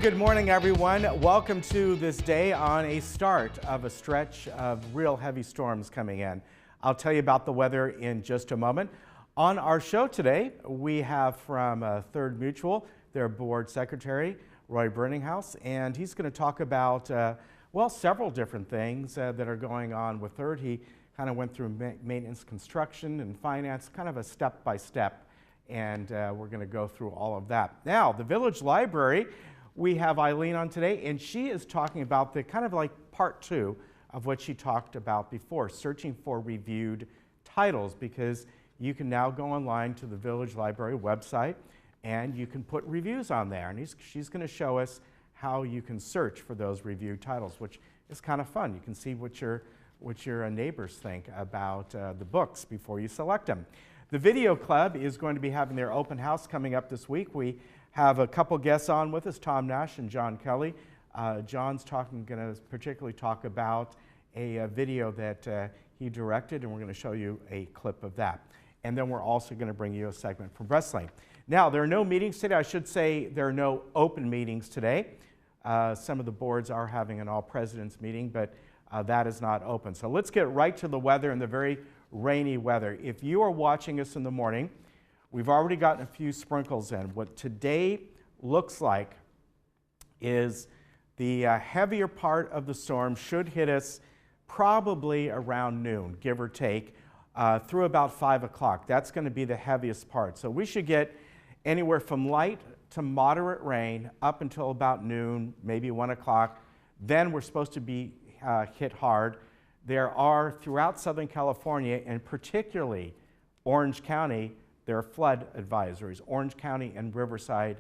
And good morning, everyone. Welcome to this day on a start of a stretch of real heavy storms coming in. I'll tell you about the weather in just a moment. On our show today, we have from Third Mutual, their board secretary, Roy Burninghouse, and he's going to talk about, well, several different things that are going on with Third. He kind of went through maintenance, construction, and finance, kind of a step-by-step, and we're going to go through all of that. Now, the Village Library, we have Eileen on today, and she is talking about the kind of like part two of what she talked about before, searching for reviewed titles, because you can now go online to the Village Library website and you can put reviews on there. And she's going to show us how you can search for those reviewed titles, which is kind of fun. You can see what your neighbors think about the books before you select them. The Video Club is going to be having their open house coming up this week. We have a couple guests on with us, Tom Nash and John Kelly. John's going to particularly talk about a video that he directed, and we're going to show you a clip of that. And then we're also going to bring you a segment from wrestling. Now, there are no meetings today. I should say there are no open meetings today. Some of the boards are having an all-presidents meeting, but that is not open. So let's get right to the weather and the very rainy weather. If you are watching us in the morning, we've already gotten a few sprinkles in. What today looks like is the heavier part of the storm should hit us probably around noon, give or take, through about 5 o'clock. That's going to be the heaviest part. So we should get anywhere from light to moderate rain up until about noon, maybe 1 o'clock. Then we're supposed to be hit hard. There are, throughout Southern California, and particularly Orange County, there are flood advisories. Orange County and Riverside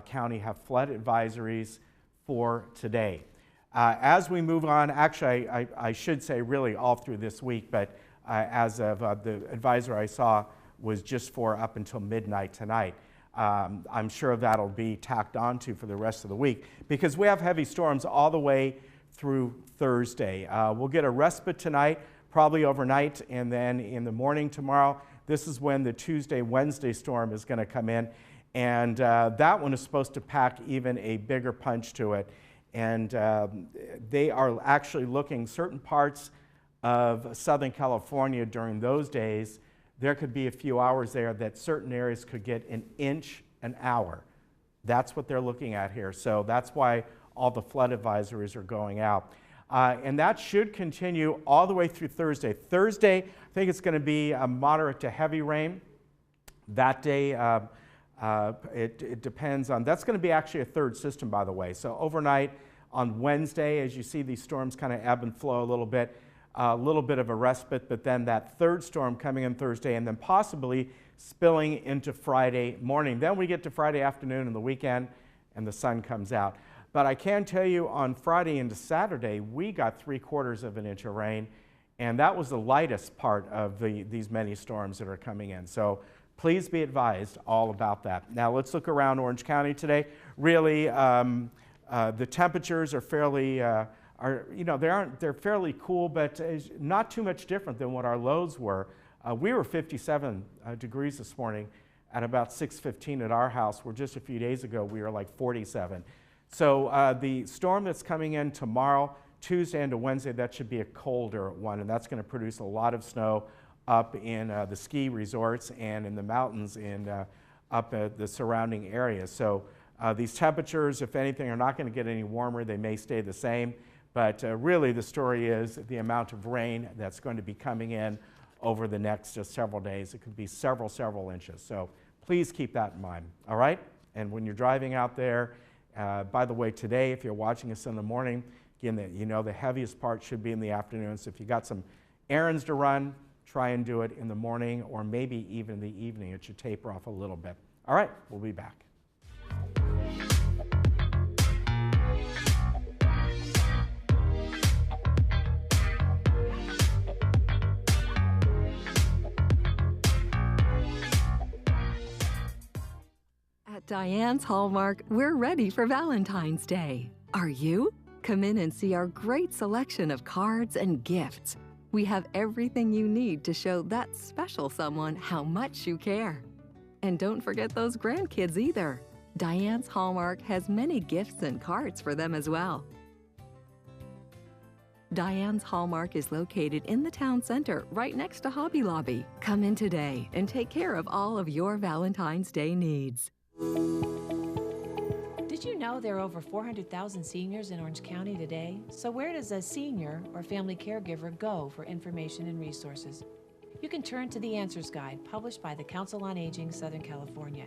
County have flood advisories for today. As we move on, actually I should say really all through this week, but as of the advisory I saw was just for up until midnight tonight. I'm sure that'll be tacked onto for the rest of the week because we have heavy storms all the way through Thursday. We'll get a respite tonight, probably overnight, and then in the morning tomorrow, this is when the Tuesday, Wednesday storm is going to come in, and that one is supposed to pack even a bigger punch to it. And they are actually looking certain parts of Southern California during those days. There could be a few hours there that certain areas could get an inch an hour. That's what they're looking at here. So that's why all the flood advisories are going out. And that should continue all the way through Thursday. Thursday, I think it's going to be a moderate to heavy rain. That day, it depends on, that's going to be actually a third system, by the way. So overnight on Wednesday, as you see these storms kind of ebb and flow a little bit of a respite, but then that third storm coming in Thursday and then possibly spilling into Friday morning. Then we get to Friday afternoon and the weekend and the sun comes out. But I can tell you on Friday into Saturday, we got 3/4 of an inch of rain, and that was the lightest part of these many storms that are coming in. So please be advised all about that. Now let's look around Orange County today. Really, the temperatures are fairly, they're fairly cool, but not too much different than what our lows were. We were 57 degrees this morning at about 6:15 at our house, where just a few days ago we were like 47. So the storm that's coming in tomorrow, Tuesday into Wednesday, that should be a colder one, and that's going to produce a lot of snow up in the ski resorts and in the mountains up at the surrounding areas. So these temperatures, if anything, are not going to get any warmer. They may stay the same, but really the story is the amount of rain that's going to be coming in over the next several days. It could be several inches. So please keep that in mind, all right? And when you're driving out there, by the way, today, if you're watching us in the morning, again, the heaviest part should be in the afternoon. So if you got some errands to run, try and do it in the morning or maybe even the evening. It should taper off a little bit. All right, we'll be back. At Diane's Hallmark, we're ready for Valentine's Day. Are you? Come in and see our great selection of cards and gifts. We have everything you need to show that special someone how much you care. And don't forget those grandkids either. Diane's Hallmark has many gifts and cards for them as well. Diane's Hallmark is located in the town center, right next to Hobby Lobby. Come in today and take care of all of your Valentine's Day needs. Did you know there are over 400,000 seniors in Orange County today? So where does a senior or family caregiver go for information and resources? You can turn to the Answers Guide, published by the Council on Aging Southern California.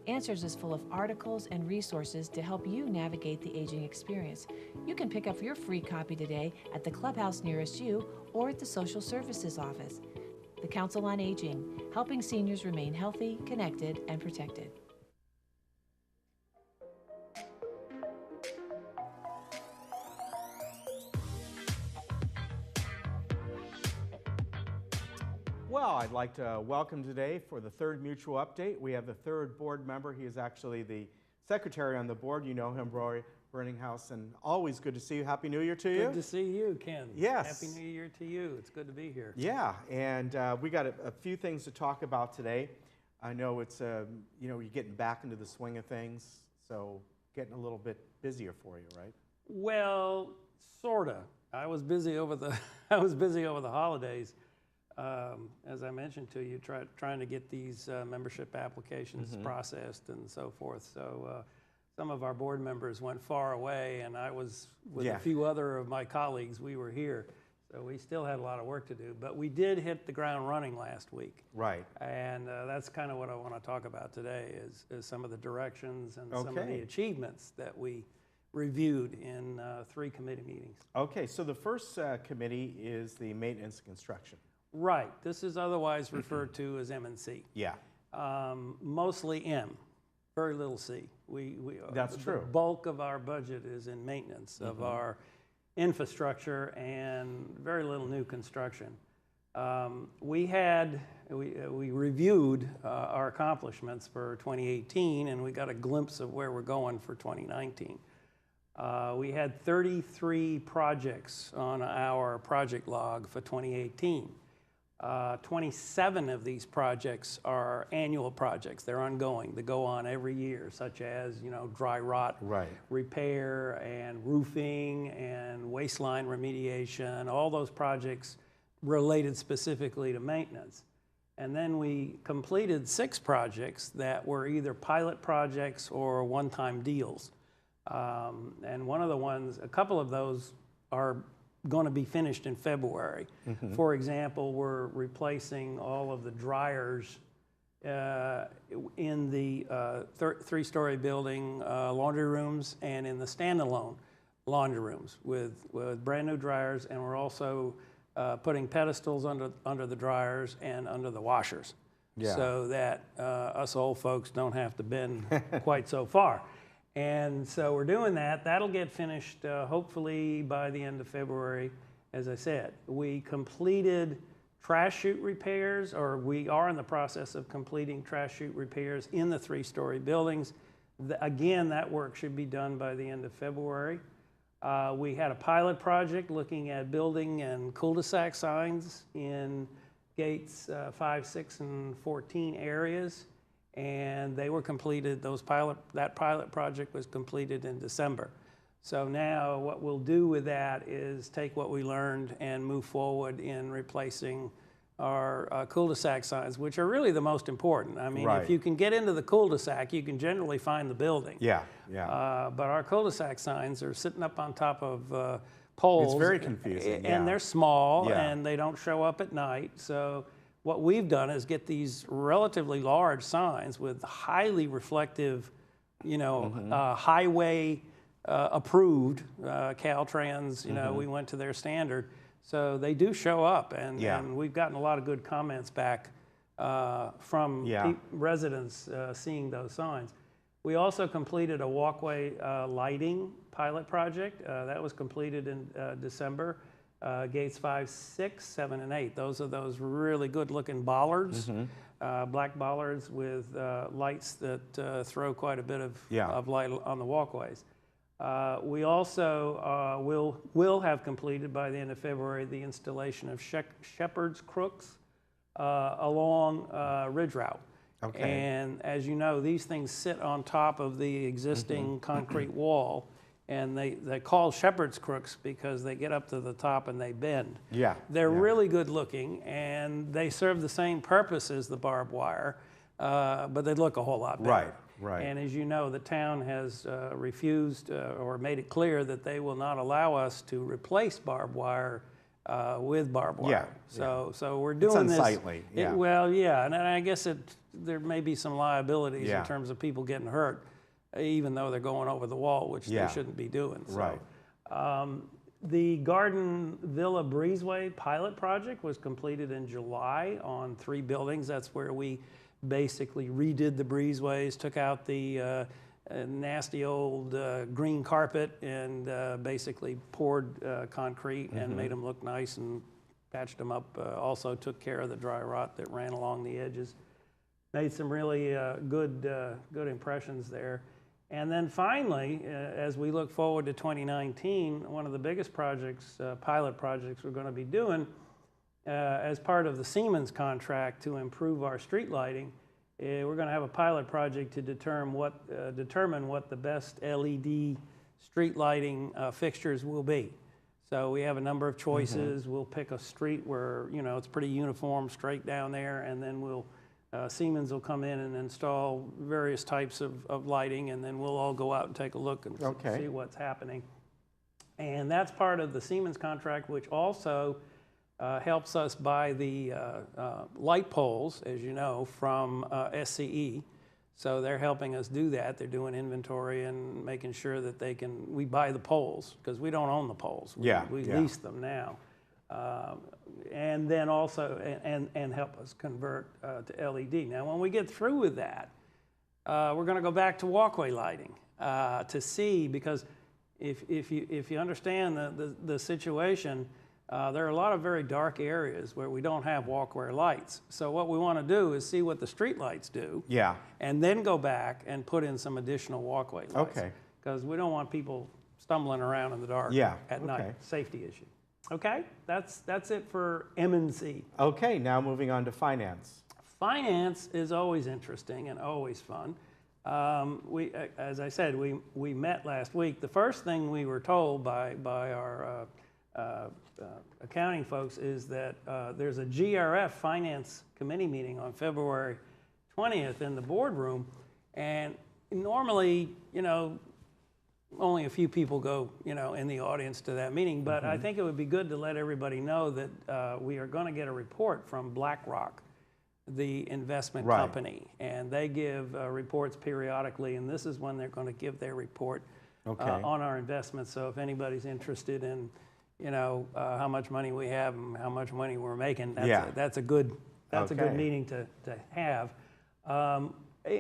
Answers is full of articles and resources to help you navigate the aging experience. You can pick up your free copy today at the clubhouse nearest you or at the Social Services Office. The Council on Aging, helping seniors remain healthy, connected, and protected. Well, I'd like to welcome today for the third mutual update. We have the third board member. He is actually the secretary on the board. You know him, Roy Burninghouse, and always good to see you. Happy New Year to you. Good to see you, Ken. Yes. Happy New Year to you. It's good to be here. Yeah, and we got a few things to talk about today. I know it's, you're getting back into the swing of things, so getting a little bit busier for you, right? Well, sorta. I was busy over the holidays. As I mentioned to you, trying to get these membership applications processed and so forth. So some of our board members went far away, and I was with a few other of my colleagues. We were here, so we still had a lot of work to do. But we did hit the ground running last week. Right. And that's kind of what I want to talk about today is some of the directions and some of the achievements that we reviewed in 3 committee meetings. Okay, so the first committee is the maintenance and construction. Right. This is otherwise referred to as M&C. Yeah. Mostly M, very little C. That's true. The bulk of our budget is in maintenance of our infrastructure and very little new construction. We reviewed our accomplishments for 2018, and we got a glimpse of where we're going for 2019. We had 33 projects on our project log for 2018. 27 of these projects are annual projects. They're ongoing. They go on every year, such as, dry rot repair and roofing and waistline remediation, all those projects related specifically to maintenance. And then we completed 6 projects that were either pilot projects or one-time deals. And a couple of those are going to be finished in February. For example, we're replacing all of the dryers in the 3-story building laundry rooms and in the standalone laundry rooms with brand new dryers, and we're also putting pedestals under the dryers and under the washers so that us old folks don't have to bend quite so far. And so we're doing that. That'll get finished hopefully by the end of February. As I said, we completed trash chute repairs, or we are in the process of completing trash chute repairs in the 3-story buildings. Again, that work should be done by the end of February. We had a pilot project looking at building and cul-de-sac signs in gates 5, 6, and 14 areas. And they were completed, that pilot project was completed in December. So now what we'll do with that is take what we learned and move forward in replacing our cul-de-sac signs, which are really the most important. I mean, if you can get into the cul-de-sac, you can generally find the building. But our cul-de-sac signs are sitting up on top of poles. It's very confusing. And they're small, and they don't show up at night. So what we've done is get these relatively large signs with highly reflective, highway approved Caltrans. We went to their standard, so they do show up, and we've gotten a lot of good comments back from residents seeing those signs. We also completed a walkway lighting pilot project that was completed in December. Gates 5, 6, 7, and 8. Those are those really good-looking bollards, black bollards with lights that throw quite a bit of light on the walkways. We also will have completed by the end of February the installation of shepherd's crooks along Ridge Route. Okay. And as you know, these things sit on top of the existing concrete wall, and they call shepherd's crooks because they get up to the top and they bend. Yeah. They're yeah. really good looking, and they serve the same purpose as the barbed wire, but they look a whole lot better. Right, right. And as you know, the town has refused or made it clear that they will not allow us to replace barbed wire with barbed wire. So we're doing this. It's unsightly. Yeah. Well, yeah, and I guess there may be some liabilities Yeah. in terms of people getting hurt, even though they're going over the wall, which Yeah. they shouldn't be doing. So, Right. the Garden Villa Breezeway pilot project was completed in July on 3 buildings. That's where we basically redid the breezeways, took out the nasty old green carpet, and basically poured concrete and made them look nice and patched them up. Also took care of the dry rot that ran along the edges. Made some really good impressions there. And then finally, as we look forward to 2019, one of the biggest projects, pilot projects we're going to be doing as part of the Siemens contract to improve our street lighting, we're going to have a pilot project to determine what the best LED street lighting fixtures will be. So we have a number of choices. We'll pick a street where it's pretty uniform, straight down there, and then Siemens will come in and install various types of lighting, and then we'll all go out and take a look and see what's happening. And that's part of the Siemens contract, which also helps us buy the light poles, as you know, from SCE. So they're helping us do that. They're doing inventory and making sure that we buy the poles, because we don't own the poles. We lease them now. And then also, and help us convert to LED. Now, when we get through with that, we're going to go back to walkway lighting to see, because if you understand the situation, there are a lot of very dark areas where we don't have walkway lights. So what we want to do is see what the street lights do. Yeah. And then go back and put in some additional walkway lights. Okay. Because we don't want people stumbling around in the dark at night. Safety issue. Okay, that's it for M&C. Okay, now moving on to finance. Finance is always interesting and always fun. As I said, we met last week. The first thing we were told by our accounting folks is that there's a GRF Finance Committee meeting on February 20th in the boardroom, and normally, only a few people go, in the audience to that meeting, but I think it would be good to let everybody know that we are going to get a report from BlackRock, the investment company, and they give reports periodically, and this is when they're going to give their report on our investments. So if anybody's interested in, how much money we have and how much money we're making, that's a good meeting to have.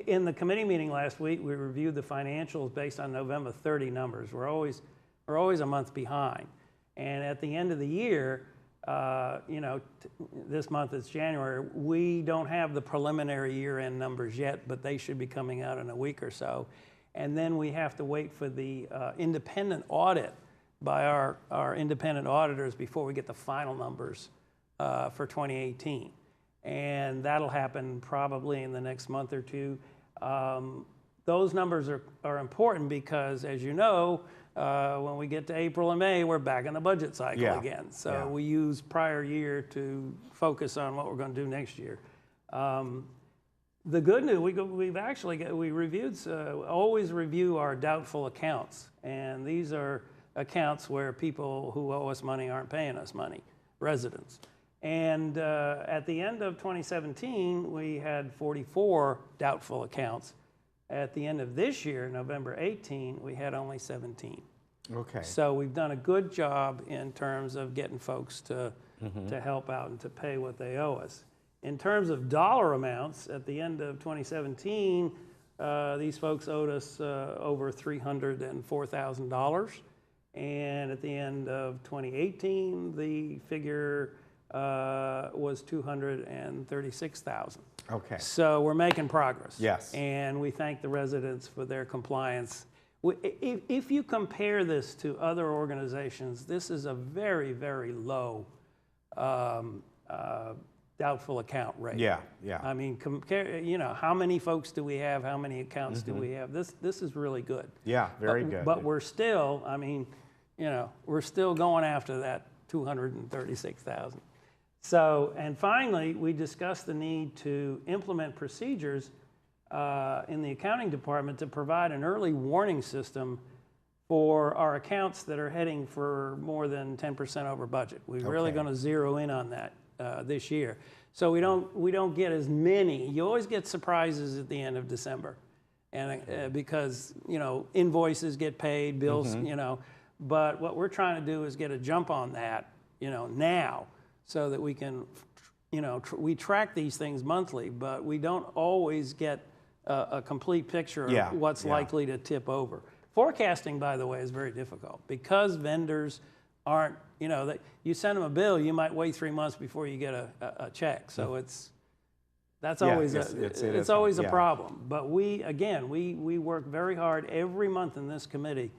In the committee meeting last week, we reviewed the financials based on November 30 numbers. We're always a month behind. And at the end of the year, this month is January, we don't have the preliminary year-end numbers yet, but they should be coming out in a week or so. And then we have to wait for the independent audit by our independent auditors before we get the final numbers for 2018. And that'll happen probably in the next month or two. Those numbers are important because, as you know, when we get to April and May, we're back in the budget cycle again. So we use prior year to focus on what we're going to do next year. The good news, we reviewed, always review our doubtful accounts. And these are accounts where people who owe us money aren't paying us money, residents. And at the end of 2017, we had 44 doubtful accounts. At the end of this year, November 18, we had only 17. Okay. So we've done a good job in terms of getting folks to help out and to pay what they owe us. In terms of dollar amounts, at the end of 2017, these folks owed us over $304,000. And at the end of 2018, the figure was $236,000. Okay. So we're making progress. Yes. And we thank the residents for their compliance. If you compare this to other organizations, this is a very, very low debt doubtful account rate. Yeah, yeah. I mean, compare, you know, how many folks do we have? How many accounts do we have? This is really good. Yeah, very good. But we're still, I mean, you know, we're still going after that 236,000. So, and finally, we discussed the need to implement procedures in the accounting department to provide an early warning system for our accounts that are heading for more than 10% over budget. We're really going to zero in on that this year. So we don't get as many. You always get surprises at the end of December, and because, you know, invoices get paid, bills, you know. But what we're trying to do is get a jump on that, you know, now, so that we can, you know, we track these things monthly, but we don't always get a complete picture of what's likely to tip over. Forecasting, by the way, is very difficult because vendors aren't, you know, you send them a bill, you might wait 3 months before you get a check. So that's always it's always a problem. But we work very hard every month in this committee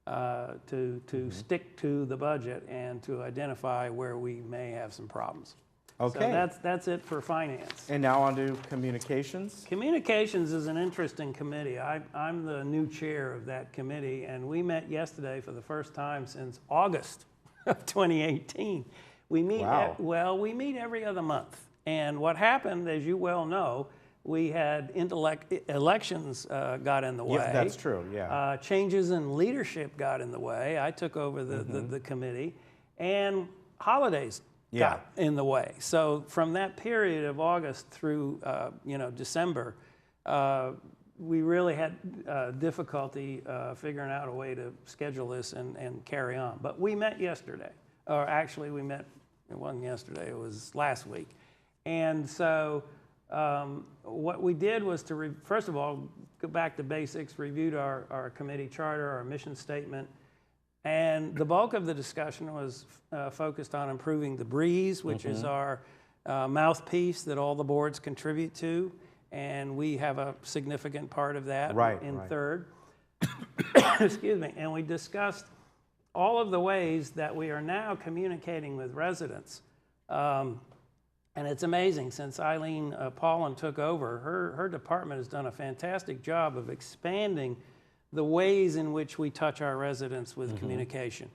to stick to the budget and to identify where we may have some problems. Okay. So that's it for finance. And now on to communications. Communications is an interesting committee. I'm the new chair of that committee, and we met yesterday for the first time since August of 2018. We meet, we meet every other month. And what happened, as you well know, we had elections got in the way. Yeah, that's true, yeah. Changes in leadership got in the way. I took over the committee, and holidays got in the way. So from that period of August through you know, December, we really had difficulty figuring out a way to schedule this and carry on. But we met yesterday, or actually we met, it wasn't yesterday, it was last week. And so what we did was to, first of all, go back to basics, reviewed our committee charter, our mission statement, and the bulk of the discussion was focused on improving the breeze, which is our mouthpiece that all the boards contribute to, and we have a significant part of that in third. Excuse me. And we discussed all of the ways that we are now communicating with residents. And it's amazing, since Eileen Paulin took over, her department has done a fantastic job of expanding the ways in which we touch our residents with communication.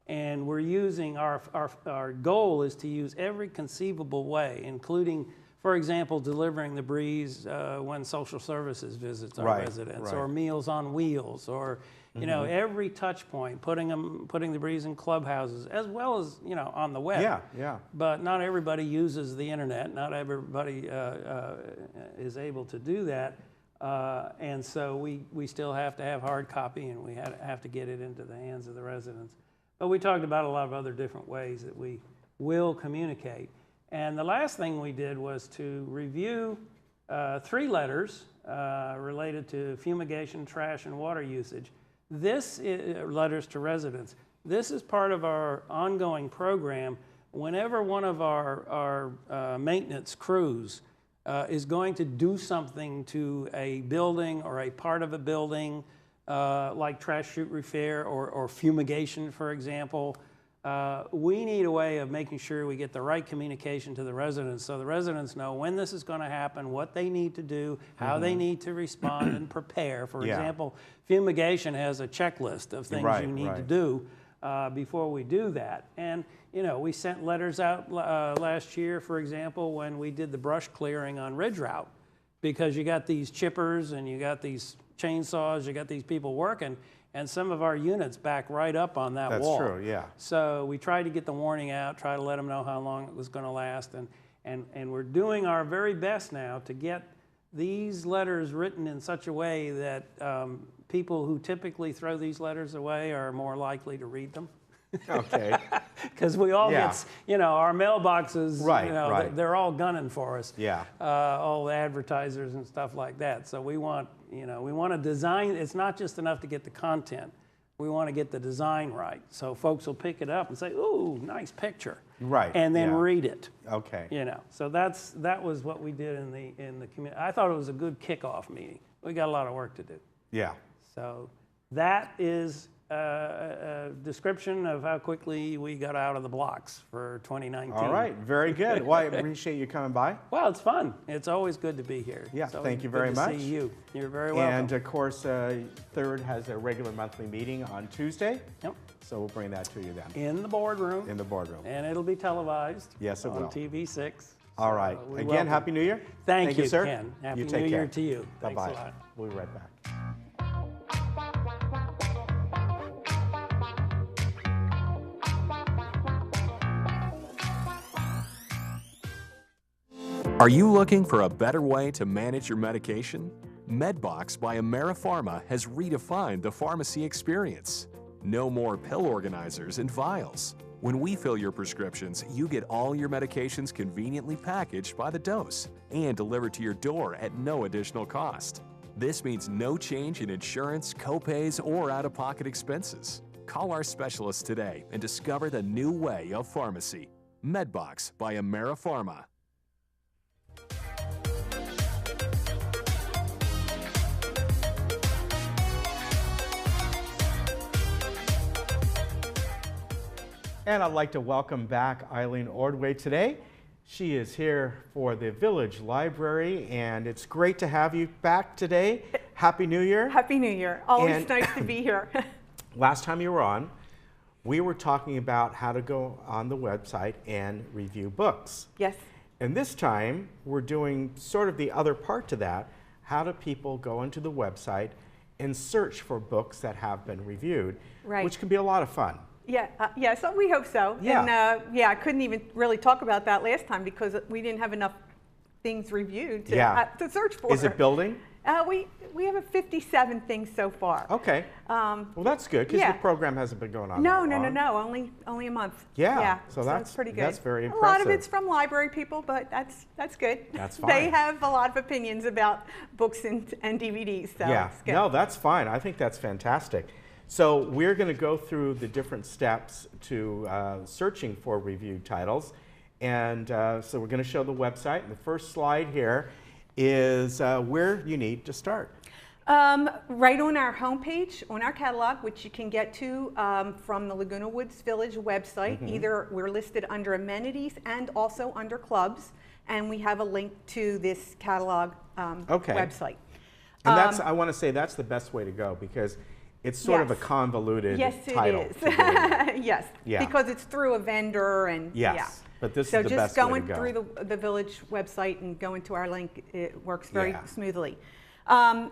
And we're using, our goal is to use every conceivable way, including, for example, delivering the breeze when social services visits our residents, or Meals on Wheels, or you know, every touch point, putting the breeze in clubhouses, as well as, you know, on the web. Yeah, yeah. But not everybody uses the internet. Not everybody is able to do that. And so we still have to have hard copy, and we have to get it into the hands of the residents. But we talked about a lot of other different ways that we will communicate. And the last thing we did was to review 3 letters related to fumigation, trash, and water usage. This is letters to residents. This is part of our ongoing program. Whenever one of our maintenance crews is going to do something to a building or a part of a building, like trash chute repair or fumigation, for example, we need a way of making sure we get the right communication to the residents, so the residents know when this is going to happen, what they need to do, how they need to respond and prepare. For example, fumigation has a checklist of things you need to do before we do that. And you know, we sent letters out last year, for example, when we did the brush clearing on Ridge Route, because you got these chippers and you got these chainsaws, you got these people working, and some of our units back right up on that wall. That's true, yeah. So we tried to get the warning out, try to let them know how long it was going to last, and we're doing our very best now to get these letters written in such a way that people who typically throw these letters away are more likely to read them. Okay. Because we all get, you know, our mailboxes, you know, they're all gunning for us. Yeah. All the advertisers and stuff like that. So we want, you know, we want to design, it's not just enough to get the content. We want to get the design right. So folks will pick it up and say, ooh, nice picture. Right. And then read it. Okay. You know, so that was what we did in the community. I thought it was a good kickoff meeting. We got a lot of work to do. Yeah. So that is a description of how quickly we got out of the blocks for 2019. All right, very good. Well, I appreciate you coming by. Well, it's fun. It's always good to be here. Yeah, It's always thank you good very to much. See you. You're very welcome. And of course, Third has a regular monthly meeting on Tuesday. Yep. So we'll bring that to you then. In the boardroom. In the boardroom. And it'll be televised. Yes, it will. On TV6. All right. we Again, welcome. Happy New Year. Thank you, sir. Ken. Happy you New take Year care. to you. Bye-bye. Thanks a lot. We'll be right back. Are you looking for a better way to manage your medication? MedBox by AmeriPharma has redefined the pharmacy experience. No more pill organizers and vials. When we fill your prescriptions, you get all your medications conveniently packaged by the dose and delivered to your door at no additional cost. This means no change in insurance, copays, or out-of-pocket expenses. Call our specialists today and discover the new way of pharmacy. MedBox by AmeriPharma. And I'd like to welcome back Eileen Ordway today. She is here for the Village Library, and it's great to have you back today. Happy New Year. Happy New Year. Always And nice to be here. Last time you were on, we were talking about how to go on the website and review books. Yes. And this time, we're doing sort of the other part to that. How do people go into the website and search for books that have been reviewed? Right. Which can be a lot of fun. Yeah, so we hope so. Yeah. And I couldn't even really talk about that last time because we didn't have enough things reviewed to search for. Is it building? We have 57 things so far. Okay. Well, that's good because yeah. the program hasn't been going on No, that long. only a month. Yeah. So that's pretty good. That's very A lot of impressive. it's from library people, but that's good. That's They fine. have a lot of opinions about books and DVDs. So Yeah. it's good. No, that's fine. I think that's fantastic. So we're going to go through the different steps to searching for reviewed titles. And so we're going to show the website. And the first slide here is where you need to start. Right on our homepage, on our catalog, which you can get to from the Laguna Woods Village website. Mm-hmm. Either we're listed under amenities and also under clubs, and we have a link to this catalog website. And that's, I want to say that's the best way to go because it's sort of a Yes. convoluted Yes, title. it is. to read. Yes, Yeah. because it's through a vendor and Yes, yeah. but this So is the just best way to going go. through the village website and going to our link, it works very Yeah. smoothly.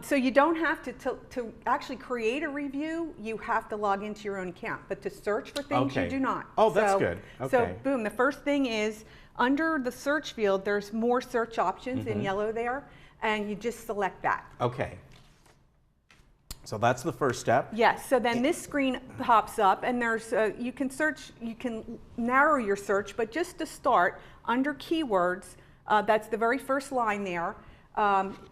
So you don't have to actually create a review, you have to log into your own account. But to search for things, Okay. you do not. Oh, that's So- good. So Okay. boom, the first thing is under the search field, there's more search options Mm-hmm. in yellow there, and you just select that. Okay. So that's the first step. Yes, so then this screen pops up and there's, you can search, you can narrow your search, but just to start, under keywords, that's the very first line there,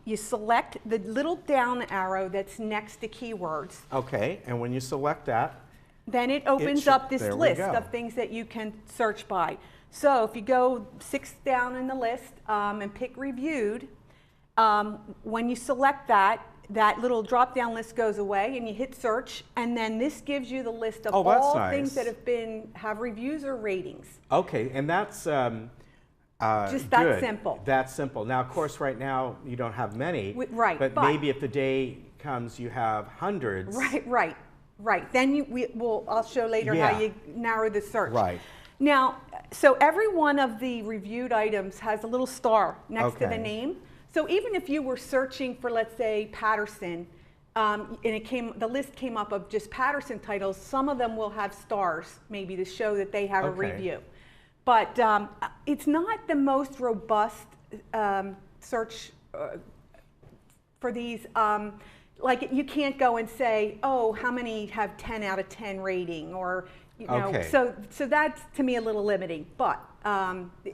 you select the little down arrow that's next to keywords. Okay, and when you select that, Then it opens should- up this there we list go. of things that you can search by. So if you go 6th down in the list and pick reviewed, when you select that, that little drop-down list goes away and you hit search, and then this gives you the list of Oh, that's all nice. things that have reviews or ratings. okay, and that's Just that good. simple. That's simple. Now, of course, right now you don't have many, Right, but but- maybe if the day comes, you have hundreds. Right. Then I'll show later Yeah. how you narrow the search. Right. Now, so every one of the reviewed items has a little star next to the Okay. name. So even if you were searching for, let's say, Patterson, and the list came up of just Patterson titles, some of them will have stars, maybe to show that they have a Okay. review. But it's not the most robust search for these. Like you can't go and say, oh, how many have 10 out of 10 rating, or you know. Okay. So that's to me a little limiting. But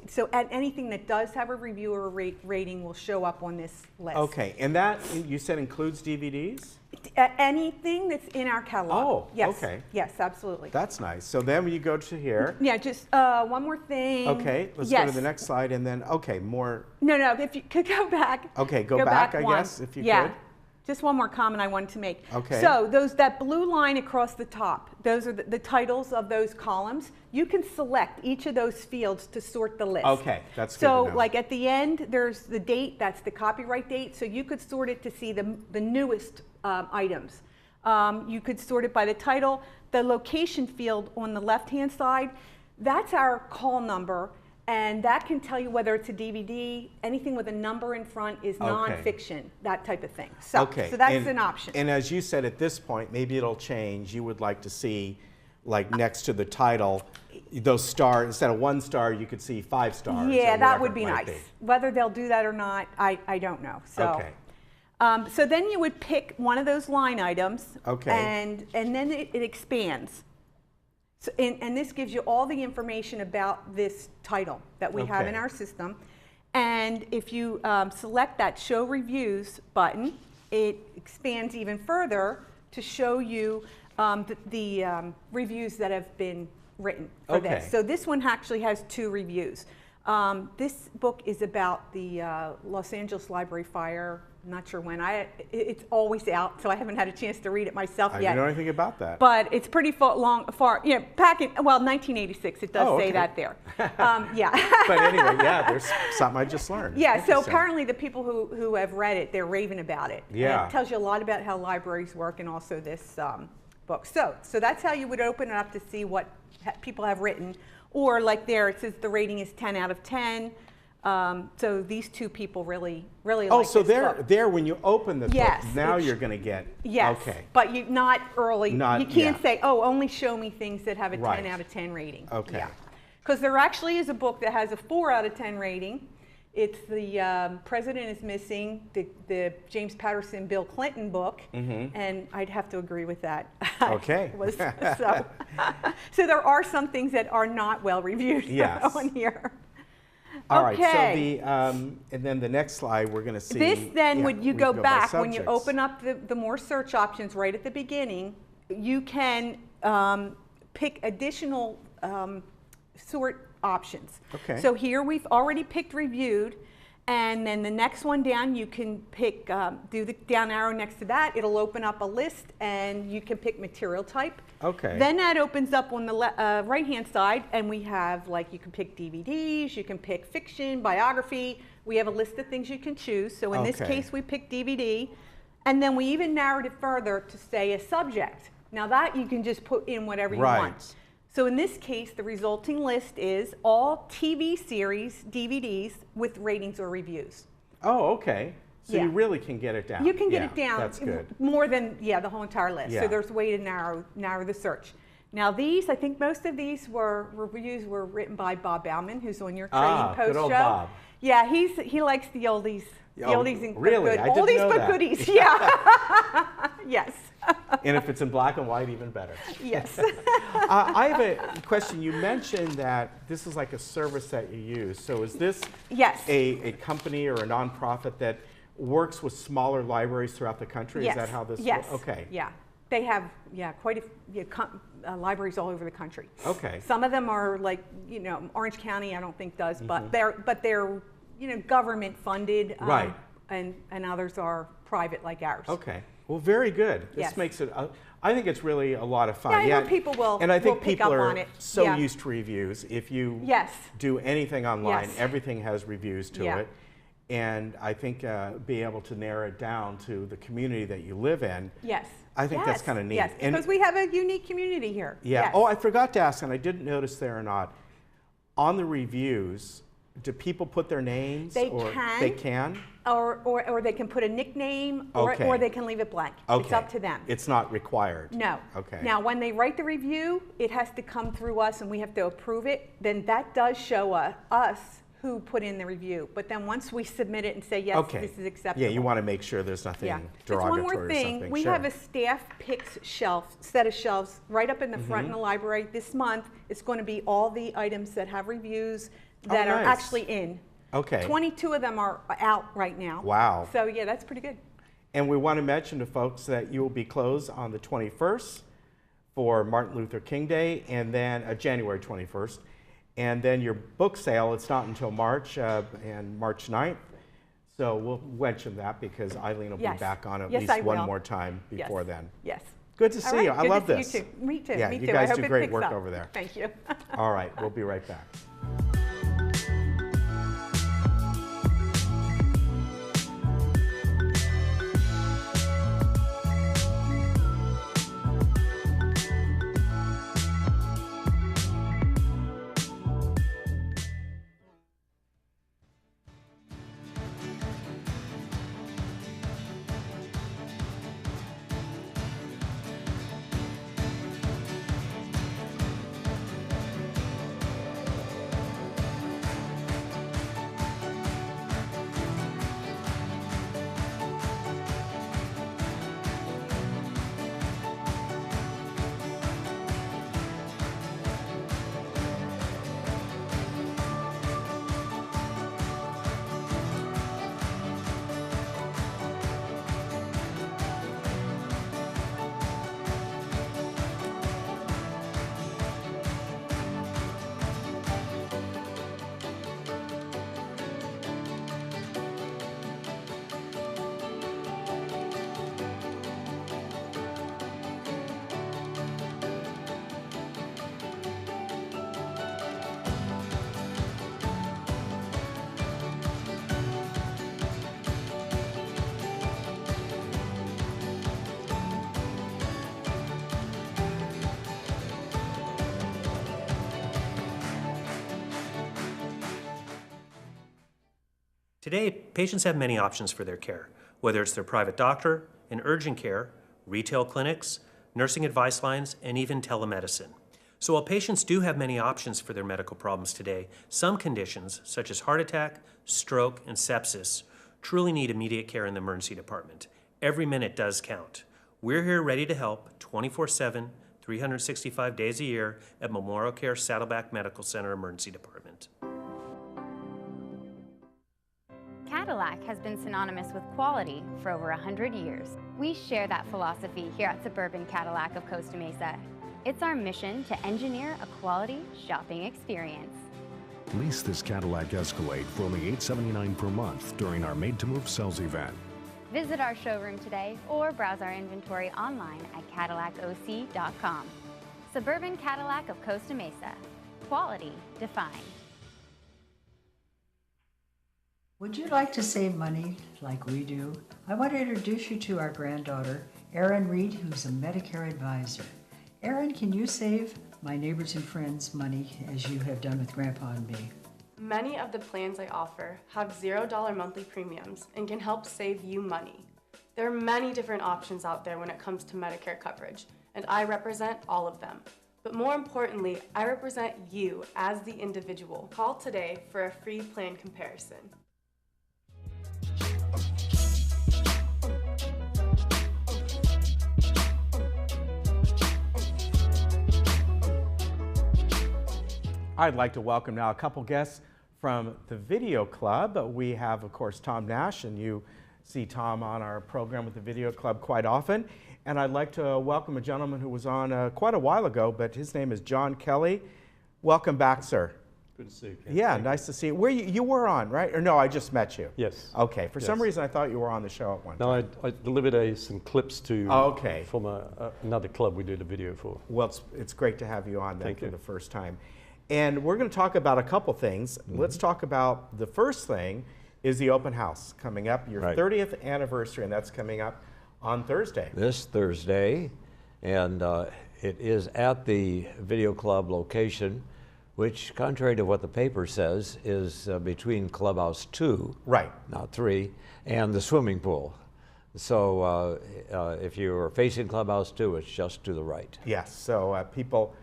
so anything that does have a review or a rating will show up on this list. Okay, and that you said includes DVDs? Anything that's in our catalog. Oh, yes. okay. Yes, absolutely. That's nice. So then when you go to here, Yeah, just one more thing. okay, let's go to the next slide and then, okay, more. No, if you could go back. Okay, go back, I one. guess, if you Yeah. could. Just one more comment I wanted to make. Okay. So that blue line across the top, those are the titles of those columns. You can select each of those fields to sort the list. Okay, that's good So to know. like at the end, there's the date, that's the copyright date. So you could sort it to see the newest items. You could sort it by the title. The location field on the left-hand side, that's our call number. And that can tell you whether it's a DVD, anything with a number in front is nonfiction, that type of thing. So that's an option. And as you said, at this point, maybe it'll change. You would like to see, like next to the title, those stars, instead of 1 star, you could see 5 stars. Yeah, that would be nice. Whether they'll do that or not, I don't know. So, so then you would pick one of those line items, and then it expands. So, and this gives you all the information about this title that we have in our system. And if you select that Show Reviews button, it expands even further to show you the reviews that have been written for this. So this one actually has 2 reviews. This book is about the Los Angeles Library fire. I'm not sure when. It's always out, so I haven't had a chance to read it myself yet. I don't know anything about that. But it's pretty far, you know, well, 1986, it does say that there. Yeah. But anyway, yeah, there's something I just learned. Yeah, so apparently the people who have read it, they're raving about it. Yeah. And it tells you a lot about how libraries work and also this book. So that's how you would open it up to see what people have written. Or like there, it says the rating is 10 out of 10. So these 2 people really like this book. there when you open the book, now you're going to get, but you not early, you can't say, oh, only show me things that have a 10 out of 10 rating. Because there actually is a book that has a 4 out of 10 rating. It's the President is Missing, the James Patterson, Bill Clinton book, and I'd have to agree with that. So there are some things that are not well reviewed on here. All right, so and then the next slide we're going to see. This then, when you go back, when you open up the more search options right at the beginning, you can pick additional sort options. So here we've already picked reviewed, and then the next one down you can pick, do the down arrow next to that, it'll open up a list and you can pick material type. Then that opens up on the right hand side, and we have, like, you can pick DVDs, you can pick fiction, biography, we have a list of things you can choose. So in this case we picked DVD, and then we even narrowed it further to say a subject. Now that you can just put in whatever you want. So in this case, the resulting list is all TV series, DVDs with ratings or reviews. Oh, okay. So you really can get it down. You can get it down. That's good. More than, the whole entire list. So there's a way to narrow the search. Now these, I think most of these reviews were written by Bob Bauman, who's on your Trading Post good old show. Bob. Yeah, he likes the oldies. The oldies and really? I didn't know but that. goodies. Yeah. Yes. And if it's in black and white, even better. Yes. I have a question. You mentioned that this is like a service that you use. So is this a company or a nonprofit that works with smaller libraries throughout the country? Is that how this works? Okay. Yeah. They have, quite a few libraries all over the country. Okay. Some of them are like, Orange County, I don't think does, but they're government funded. Right. And others are private like ours. Okay. Well, very good. This makes it, I think it's really a lot of fun. Yeah, I know people will. And I think pick people up are on it. so used to reviews. If you do anything online, everything has reviews to it. And I think being able to narrow it down to the community that you live in, I think that's kind of neat. Yes, because we have a unique community here. Yeah. Yes. Oh, I forgot to ask, and I didn't notice there or not, on the reviews, do people put their names? They can. They can? Or they can put a nickname, or they can leave it blank. It's up to them. It's not required? No. Okay. Now, when they write the review, it has to come through us, and we have to approve it. Then that does show us who put in the review. But then once we submit it and say, yes, this is acceptable. Yeah, you want to make sure there's nothing derogatory one more or thing. something. We have a staff picks set of shelves right up in the front in the library. This month, it's going to be all the items that have reviews that are actually in. Okay. 22 of them are out right now. Wow. So yeah, that's pretty good. And we want to mention to folks that you will be closed on the 21st for Martin Luther King Day, and then January 21st. And then your book sale, it's not until March and March 9th. So we'll mention that because Eileen will be Yes. back on at Yes, least I one will. more time before Yes. then. Yes. Good to see All right, you. I good love to this. see you too. Me too. Yeah, me you too. guys I hope do it great picks work up. over there. Thank you. All right, we'll be right back. Today, patients have many options for their care, whether it's their private doctor, in urgent care, retail clinics, nursing advice lines, and even telemedicine. So while patients do have many options for their medical problems today, some conditions, such as heart attack, stroke, and sepsis, truly need immediate care in the emergency department. Every minute does count. We're here ready to help 24/7, 365 days a year at Memorial Care Saddleback Medical Center Emergency Department. Cadillac has been synonymous with quality for over 100 years. We share that philosophy here at Suburban Cadillac of Costa Mesa. It's our mission to engineer a quality shopping experience. Lease this Cadillac Escalade for only $879 per month during our Made to Move sales event. Visit our showroom today or browse our inventory online at CadillacOC.com. Suburban Cadillac of Costa Mesa. Quality defined. Would you like to save money like we do? I want to introduce you to our granddaughter, Erin Reed, who's a Medicare advisor. Erin, can you save my neighbors and friends money as you have done with Grandpa and me? Many of the plans I offer have $0 monthly premiums and can help save you money. There are many different options out there when it comes to Medicare coverage, and I represent all of them. But more importantly, I represent you as the individual. Call today for a free plan comparison. I'd like to welcome now a couple guests from the Video Club. We have, of course, Tom Nash, and you see Tom on our program with the Video Club quite often. And I'd like to welcome a gentleman who was on quite a while ago, but his name is John Kelly. Welcome back, sir. Good to see you, Ken. Yeah, nice to see you. Where you were on, right? Or no, I just met you. Yes. Okay, for some reason I thought you were on the show at one time. No, I delivered some clips to from another club we did a video for. Well, it's great to have you on then Thank for you. the first time. And we're going to talk about a couple things. Let's talk about the first thing is the open house coming up, your 30th anniversary, and that's coming up on Thursday. This Thursday, and it is at the Video Club location, which, contrary to what the paper says, is between Clubhouse 2, not 3, and the swimming pool. So if you're facing Clubhouse 2, it's just to the right. Yes, so people,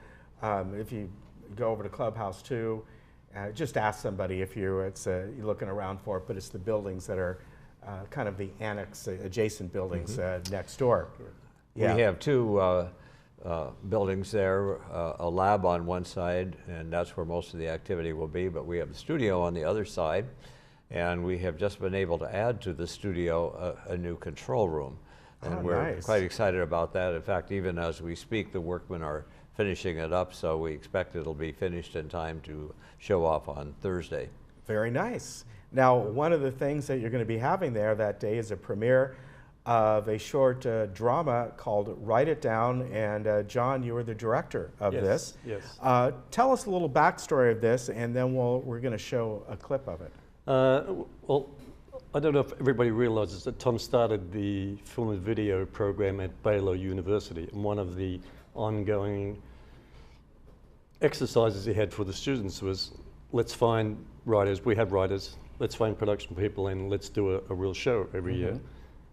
if you go over to Clubhouse 2, just ask somebody if you're looking around for it, but it's the buildings that are kind of the annex, adjacent buildings next door. Yeah. We have two buildings there, a lab on one side, and that's where most of the activity will be, but we have a studio on the other side, and we have just been able to add to the studio a new control room. And we're quite excited about that. In fact, even as we speak, the workmen are finishing it up, so we expect it'll be finished in time to show off on Thursday. Very nice. Now, one of the things that you're going to be having there that day is a premiere of a short drama called Write It Down, and John, you were the director of this. Yes. Tell us a little backstory of this, and then we're going to show a clip of it. Well, I don't know if everybody realizes that Tom started the film and video program at Baylor University, and one of the ongoing exercises he had for the students was, let's find writers, we have writers, let's find production people, and let's do a real show every year.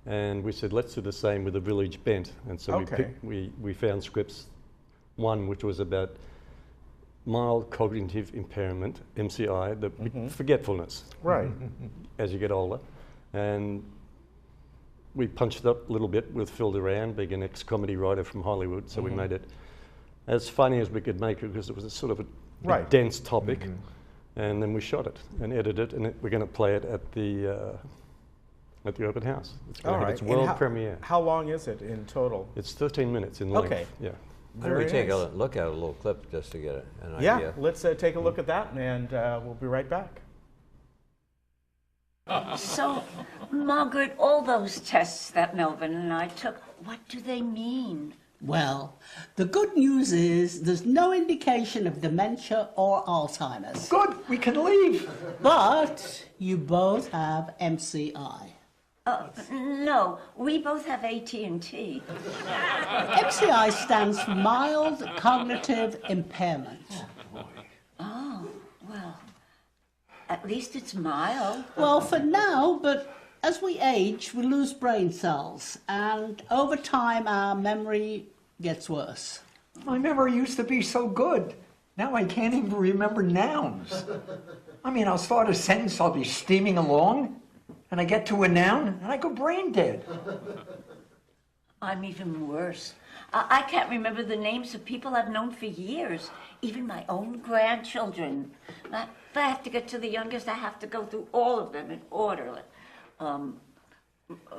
And we said, let's do the same with a village bent. And so we found scripts, one which was about mild cognitive impairment, MCI, the forgetfulness as you get older. And we punched it up a little bit with Phil Duran, being an ex-comedy writer from Hollywood, so we made it as funny as we could make it, because it was a sort of a dense topic. And then we shot it and edited it, and we're going to play it at the open house. It's going to have its world premiere. How long is it in total? It's 13 minutes in length. Okay. Yeah. Why don't we take a look at a little clip just to get an idea? Yeah, let's take a look at that, and we'll be right back. So, Margaret, all those tests that Melvin and I took, what do they mean? Well, the good news is there's no indication of dementia or Alzheimer's. Good, we can leave. But you both have MCI. No, we both have AT&T. MCI stands for mild cognitive impairment. Oh, well, at least it's mild. Well, for now, but as we age, we lose brain cells, and over time our memory gets worse. My memory used to be so good. Now I can't even remember nouns. I mean, I'll start a sentence, I'll be steaming along, and I get to a noun, and I go brain dead. I'm even worse. I can't remember the names of people I've known for years, even my own grandchildren. If I have to get to the youngest, I have to go through all of them in order.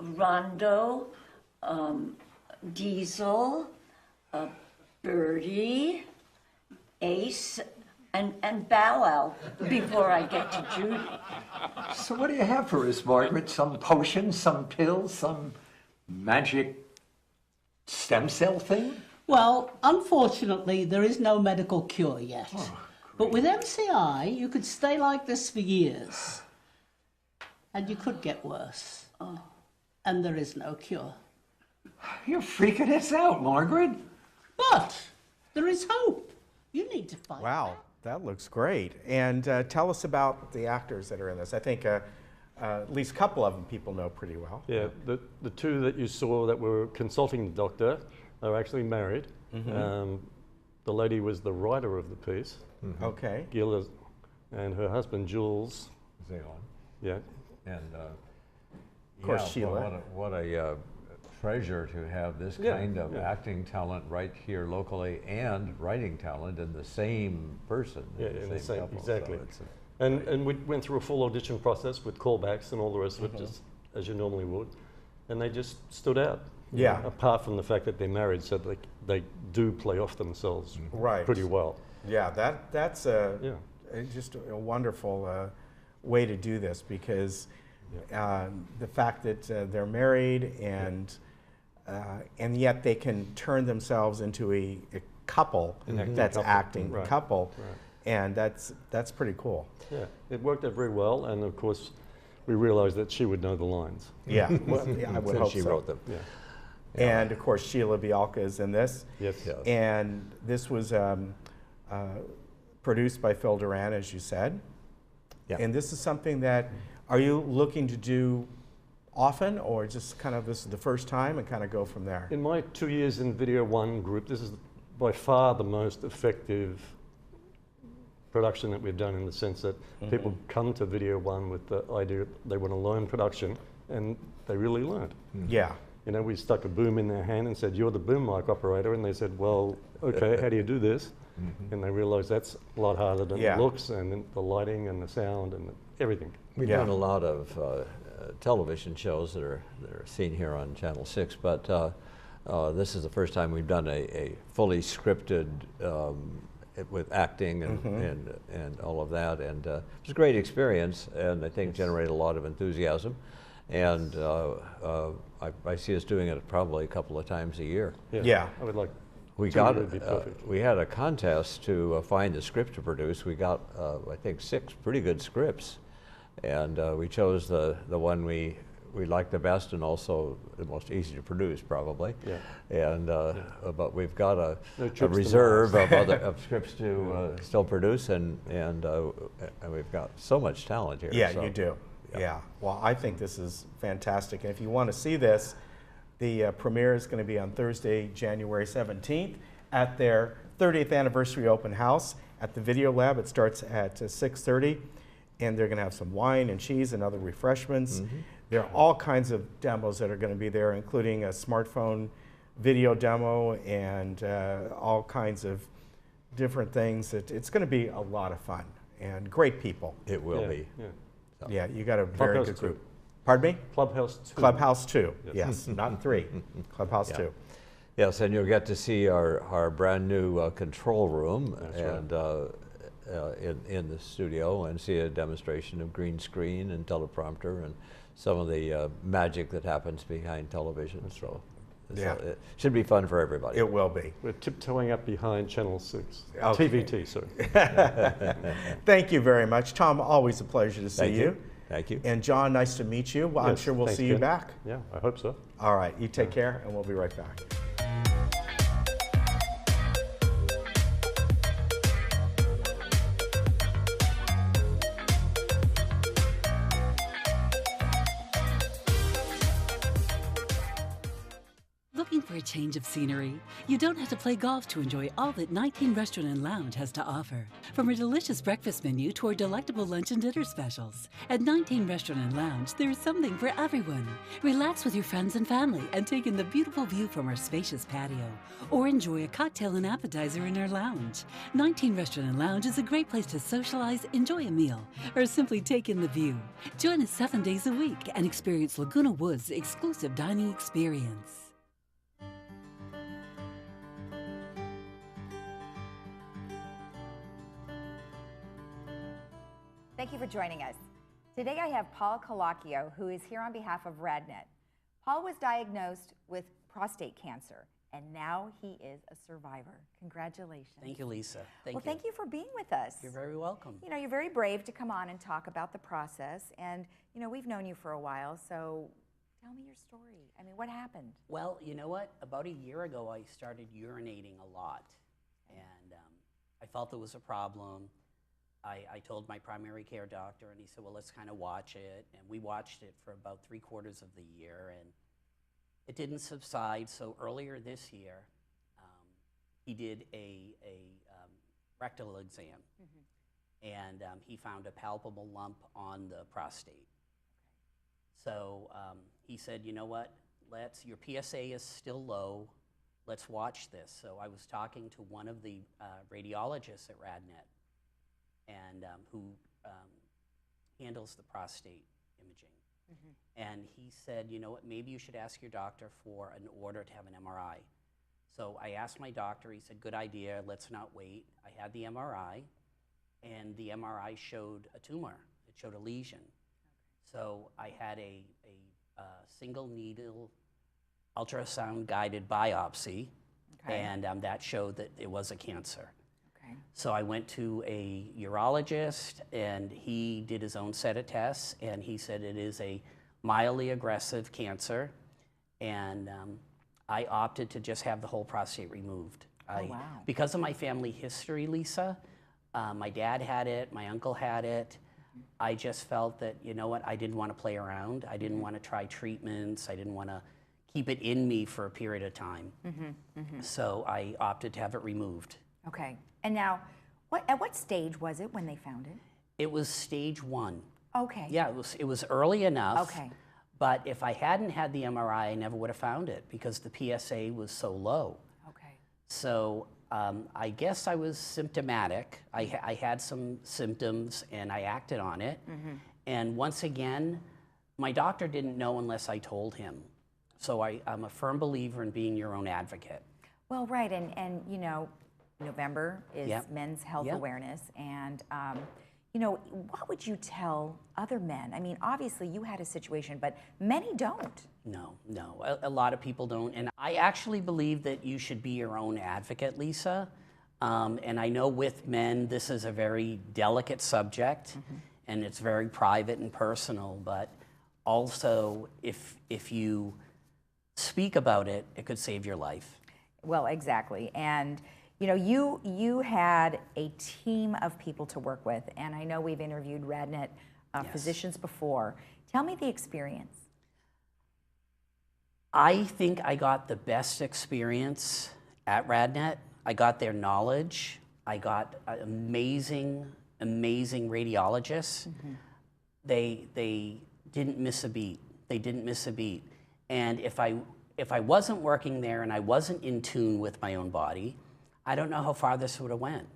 Rondo, Diesel, Birdie, Ace, and Bow Wow before I get to Judy. So what do you have for us, Margaret? Some potion, some pills, some magic stem cell thing? Well, unfortunately, there is no medical cure yet. But with MCI, you could stay like this for years. And you could get worse. And there is no cure. You're freaking us out, Margaret. But there is hope. You need to fight. Wow, that looks great. And tell us about the actors that are in this. I think at least a couple of them people know pretty well. Yeah, the two that you saw that were consulting the doctor are actually married. The lady was the writer of the piece. Okay. Gila, and her husband, Jules. Zaylon. Yeah. And of course, Sheila. What a treasure to have this kind of acting talent right here locally, and writing talent in the same person. Yeah, in the same couple. exactly. So and we went through a full audition process with callbacks and all the rest of it, just as you normally would, and they just stood out. Yeah. Apart from the fact that they're married, so they do play off themselves pretty well. Yeah, that's just a wonderful way to do this, because the fact that they're married and yet they can turn themselves into a couple that's acting couple, and that's pretty cool. Yeah, it worked out very well, and of course we realized that she would know the lines. Yeah, well, I would hope she so. wrote them. Yeah. And of course Sheila Bialka is in this. Yes. And this was produced by Phil Duran, as you said. Yeah. And this is something that, are you looking to do often, or just kind of this is the first time and kind of go from there? In my 2 years in Video One group, this is by far the most effective production that we've done, in the sense that people come to Video One with the idea they want to learn production, and they really learned. Yeah. You know, we stuck a boom in their hand and said, "You're the boom mic operator," and they said, "Well, okay, how do you do this?" And they realized that's a lot harder than it looks, and the lighting and the sound and everything. We've done a lot of television shows that are seen here on Channel 6, but this is the first time we've done a fully scripted with acting and all of that, and it was a great experience, and I think generated a lot of enthusiasm, and I see us doing it probably a couple of times a year. Yeah. I would like. We got we had a contest to find a script to produce. We got I think 6 pretty good scripts, and we chose the one we liked the best and also the most easy to produce probably. Yeah. And but we've got a reserve of scripts to still produce, and we've got so much talent here. Yeah, so. you do. Yeah. Well, I think this is fantastic, and if you want to see this, the premiere is going to be on Thursday, January 17th at their 30th anniversary open house at the Video Lab. It starts at 6:30, and they're going to have some wine and cheese and other refreshments. There are all kinds of demos that are going to be there, including a smartphone video demo and all kinds of different things. It's going to be a lot of fun and great people. It will be. Yeah. So. Yeah, you got a very good group. 2. Pardon me? Clubhouse 2. Clubhouse 2, yes, not 3. Clubhouse 2. Yes, and you'll get to see our brand new control room and in the studio, and see a demonstration of green screen and teleprompter and some of the magic that happens behind television. So it should be fun for everybody. It will be. We're tiptoeing up behind Channel 6. Okay. TVT, sorry. Thank you very much. Tom, always a pleasure to see you. Thank you. And John, nice to meet you. Well, I'm sure we'll see you back. Yeah, I hope so. All right, you take care, and we'll be right back. Looking for a change of scenery? You don't have to play golf to enjoy all that 19 Restaurant and Lounge has to offer. From a delicious breakfast menu to our delectable lunch and dinner specials. At 19 Restaurant and Lounge, there is something for everyone. Relax with your friends and family and take in the beautiful view from our spacious patio. Or enjoy a cocktail and appetizer in our lounge. 19 Restaurant and Lounge is a great place to socialize, enjoy a meal, or simply take in the view. Join us 7 days a week and experience Laguna Woods' exclusive dining experience. Thank you for joining us. Today I have Paul Calacchio, who is here on behalf of RadNet. Paul was diagnosed with prostate cancer, and now he is a survivor. Congratulations. Thank you, Lisa. Thank you for being with us. You're very welcome. You know, you're very brave to come on and talk about the process, and you know, we've known you for a while, so tell me your story. I mean, what happened? Well, you know what? About a year ago, I started urinating a lot, and I felt it was a problem. I told my primary care doctor, and he said, well, let's kind of watch it. And we watched it for about 3/4 of the year, and it didn't subside. So earlier this year, he did a rectal exam, and he found a palpable lump on the prostate. So he said, you know what, your PSA is still low, let's watch this. So I was talking to one of the radiologists at RadNet, and who handles the prostate imaging. And he said, you know what, maybe you should ask your doctor for an order to have an MRI. So I asked my doctor, he said, good idea, let's not wait. I had the MRI, and the MRI showed a tumor. It showed a lesion. So I had a single needle ultrasound guided biopsy, and that showed that it was a cancer. So I went to a urologist, and he did his own set of tests, and he said it is a mildly aggressive cancer, and I opted to just have the whole prostate removed. Wow. Because of my family history, Lisa, my dad had it, my uncle had it. I just felt that, you know what, I didn't want to play around. I didn't want to try treatments. I didn't want to keep it in me for a period of time. So I opted to have it removed. Okay. And now, at what stage was it when they found it? It was stage 1. Okay. Yeah, it was early enough. Okay. But if I hadn't had the MRI, I never would have found it because the PSA was so low. Okay. So I guess I was symptomatic. I had some symptoms, and I acted on it. And once again, my doctor didn't know unless I told him. So I'm a firm believer in being your own advocate. Well, right, and you know, November is Men's Health Awareness, and you know, what would you tell other men? I mean, obviously you had a situation, but many don't. No, a lot of people don't, and I actually believe that you should be your own advocate, Lisa. And I know with men, this is a very delicate subject, and it's very private and personal, but also if you speak about it, it could save your life. Well, exactly. And you know, you had a team of people to work with, and I know we've interviewed RadNet physicians before. Tell me the experience. I think I got the best experience at RadNet. I got their knowledge. I got amazing radiologists. They didn't miss a beat. They didn't miss a beat. And if I wasn't working there and I wasn't in tune with my own body, I don't know how far this would have went.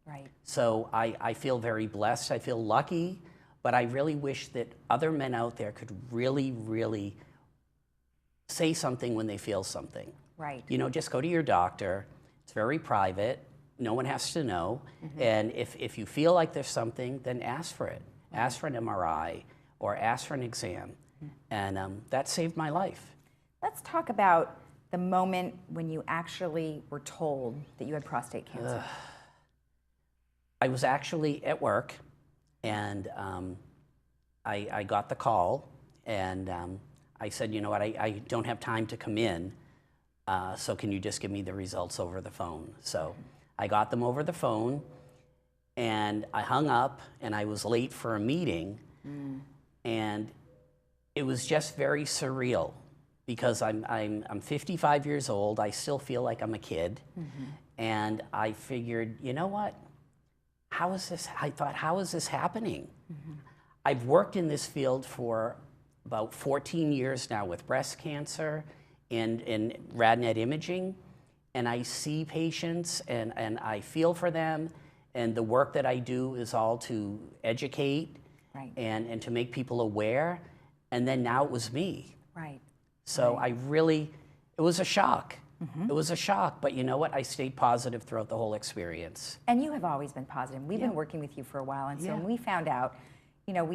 Right. So I feel very blessed. I feel lucky, but I really wish that other men out there could really say something when they feel something. Right. You know, just go to your doctor. It's very private. No one has to know. And if you feel like there's something, then ask for it. Ask for an MRI or ask for an exam. And that saved my life. Let's talk about the moment when you actually were told that you had prostate cancer. I was actually at work, and I got the call, and I said, you know what, I don't have time to come in, so can you just give me the results over the phone? So I got them over the phone, and I hung up, and I was late for a meeting, and it was just very surreal. Because I'm 55 years old, I still feel like I'm a kid, and I figured, you know what? How is this? I thought, how is this happening? I've worked in this field for about 14 years now with breast cancer and RadNet imaging, and I see patients and I feel for them, and the work that I do is all to educate and to make people aware, and then now it was me. Right. So it was a shock. It was a shock, but you know what? I stayed positive throughout the whole experience. And you have always been positive. We've been working with you for a while, and so when we found out, you know,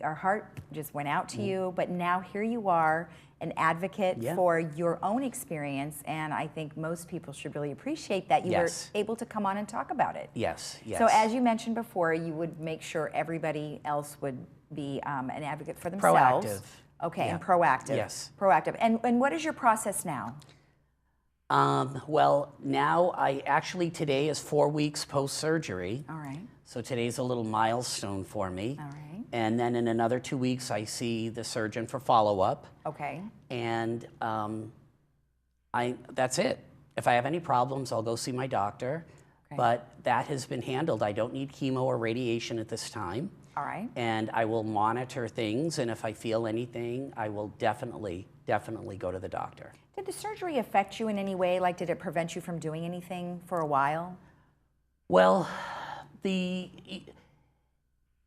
our heart just went out to you, but now here you are, an advocate for your own experience, and I think most people should really appreciate that you were able to come on and talk about it. Yes. So as you mentioned before, you would make sure everybody else would be an advocate for themselves. Proactive. Okay, and proactive. Yes. Proactive. And what is your process now? Well, now today is 4 weeks post-surgery. All right. So today's a little milestone for me. All right. And then in another 2 weeks, I see the surgeon for follow-up. Okay. And that's it. If I have any problems, I'll go see my doctor. Okay. But that has been handled. I don't need chemo or radiation at this time. All right. And I will monitor things, and if I feel anything, I will definitely go to the doctor. Did the surgery affect you in any way? Like, did it prevent you from doing anything for a while? Well,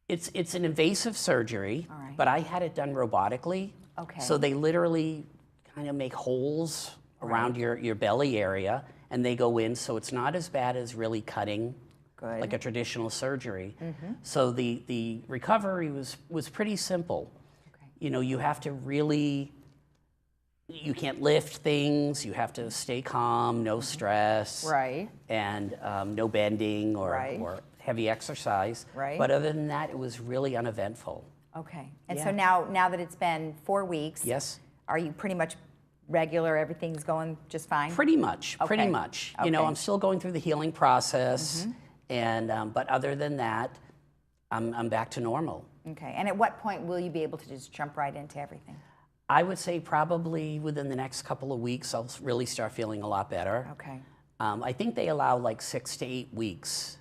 it's an invasive surgery, but I had it done robotically. Okay. So they literally kind of make holes around your belly area, and they go in, so it's not as bad as really cutting. Good. Like a traditional surgery. So the recovery was pretty simple. Okay. You know, you have to really, you can't lift things, you have to stay calm, no stress. Right. And no bending or heavy exercise. Right. But other than that, it was really uneventful. Okay. And so now that it's been 4 weeks, are you pretty much regular, everything's going just fine? Pretty much, pretty much. You know, I'm still going through the healing process. And but other than that, I'm back to normal. Okay. And at what point will you be able to just jump right into everything? I would say probably within the next couple of weeks, I'll really start feeling a lot better. Okay. I think they allow like 6 to 8 weeks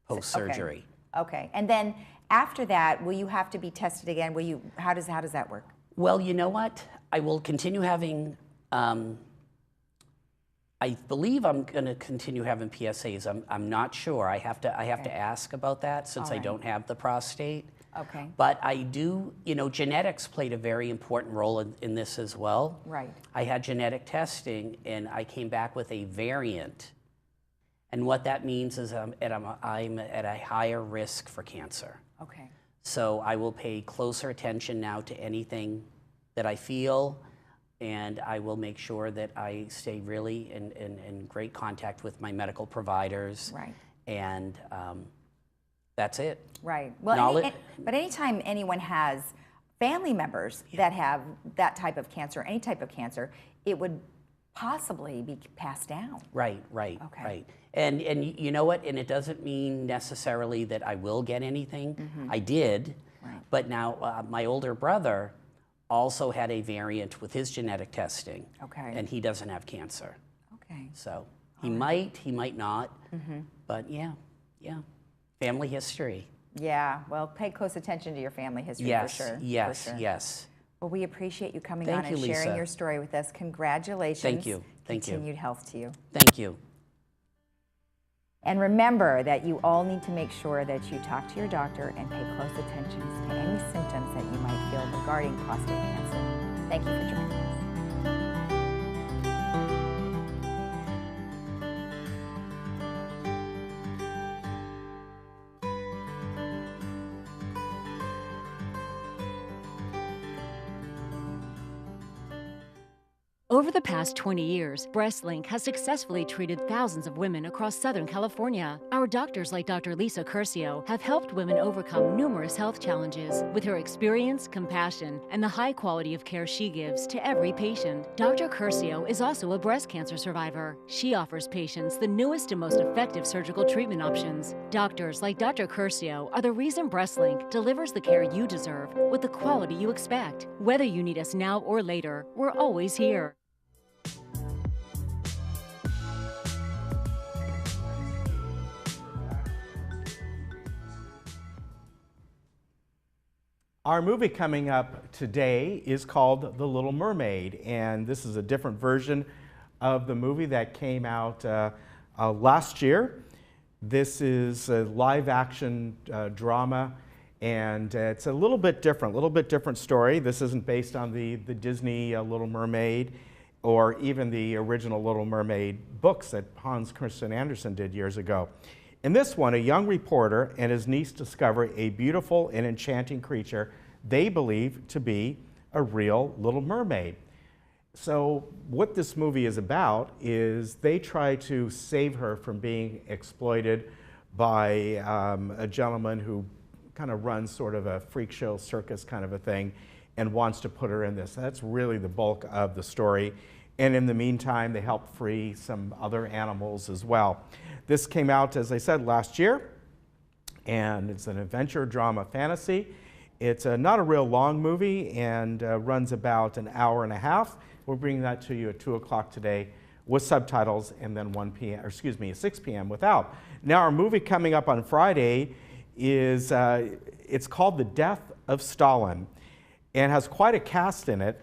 post-surgery. Okay. And then after that, will you have to be tested again? How does that work? Well, you know what? I will continue having. I believe I'm going to continue having PSAs. I'm not sure. I have to ask about that since I don't have the prostate. Okay. But I do, you know, genetics played a very important role in this as well. Right. I had genetic testing and I came back with a variant. And what that means is I'm at a higher risk for cancer. Okay. So I will pay closer attention now to anything that I feel, and I will make sure that I stay really in great contact with my medical providers. Right. And that's it. Right. Well, but anytime anyone has family members that have that type of cancer, any type of cancer, it would possibly be passed down. Right. Okay. Right. And you know what? And it doesn't mean necessarily that I will get anything. I did, but now my older brother also had a variant with his genetic testing. Okay. And he doesn't have cancer. Okay. So he might not, but yeah. Family history. Yeah, well, pay close attention to your family history for sure. Yes, for sure. yes. Well, we appreciate you coming Thank on you, and sharing Lisa. your story with us. Congratulations. Thank you. Thank you. Continued health to you. Thank you. And remember that you all need to make sure that you talk to your doctor and pay close attention to any symptoms that you might feel regarding prostate cancer. Thank you for joining us. Over the past 20 years, BreastLink has successfully treated thousands of women across Southern California. Our doctors like Dr. Lisa Curcio have helped women overcome numerous health challenges. With her experience, compassion, and the high quality of care she gives to every patient, Dr. Curcio is also a breast cancer survivor. She offers patients the newest and most effective surgical treatment options. Doctors like Dr. Curcio are the reason BreastLink delivers the care you deserve with the quality you expect. Whether you need us now or later, we're always here. Our movie coming up today is called The Little Mermaid, and this is a different version of the movie that came out last year. This is a live-action drama, and it's a little bit different story. This isn't based on the Disney Little Mermaid or even the original Little Mermaid books that Hans Christian Andersen did years ago. In this one, a young reporter and his niece discover a beautiful and enchanting creature they believe to be a real Little Mermaid. So what this movie is about is they try to save her from being exploited by a gentleman who kind of runs sort of a freak show circus kind of a thing and wants to put her in this. That's really the bulk of the story. And in the meantime, they help free some other animals as well. This came out, as I said, last year, and it's an adventure drama fantasy. It's not a real long movie and runs about an hour and a half. We'll bring that to you at 2 o'clock today with subtitles, and then 6 p.m. without. Now, our movie coming up on Friday is, it's called The Death of Stalin, and has quite a cast in it.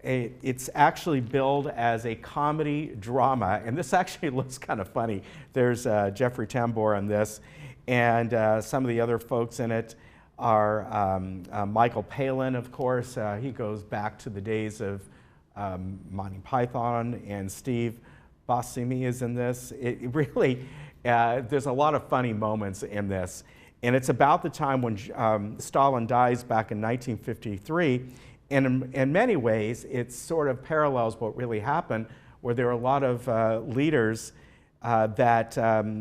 It's actually billed as a comedy drama, and this actually looks kind of funny. There's Jeffrey Tambor on this, and some of the other folks in it are Michael Palin, of course. He goes back to the days of Monty Python, and Steve Buscemi is in this. It really, there's a lot of funny moments in this, and it's about the time when Stalin dies back in 1953. And in many ways, it sort of parallels what really happened, where there are a lot of leaders the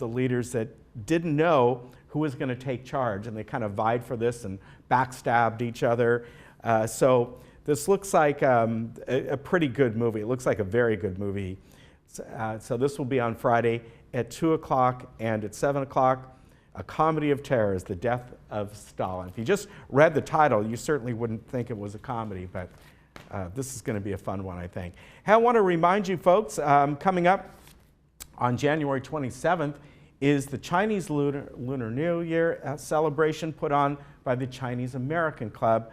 leaders that didn't know who was going to take charge, and they kind of vied for this and backstabbed each other. So this looks like a pretty good movie. It looks like a very good movie. So this will be on Friday at 2 o'clock and at 7 o'clock. A Comedy of Terrors, The Death of Stalin. If you just read the title, you certainly wouldn't think it was a comedy, but this is going to be a fun one, I think. Hey, I want to remind you folks, coming up on January 27th is the Chinese Lunar New Year celebration put on by the Chinese American Club.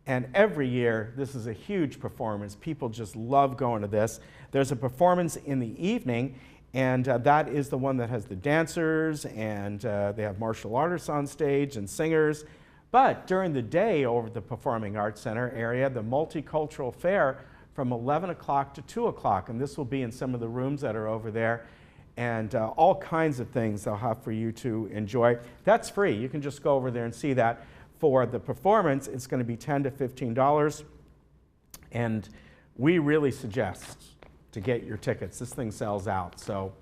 And every year, this is a huge performance. People just love going to this. There's a performance in the evening, and that is the one that has the dancers, and they have martial artists on stage and singers. But during the day over at the Performing Arts Center area, the multicultural fair from 11 o'clock to 2 o'clock, and this will be in some of the rooms that are over there. and all kinds of things they'll have for you to enjoy. That's free. You can just go over there and see that. For the performance, it's going to be $10 to $15, and we really suggest to get your tickets. This thing sells out. So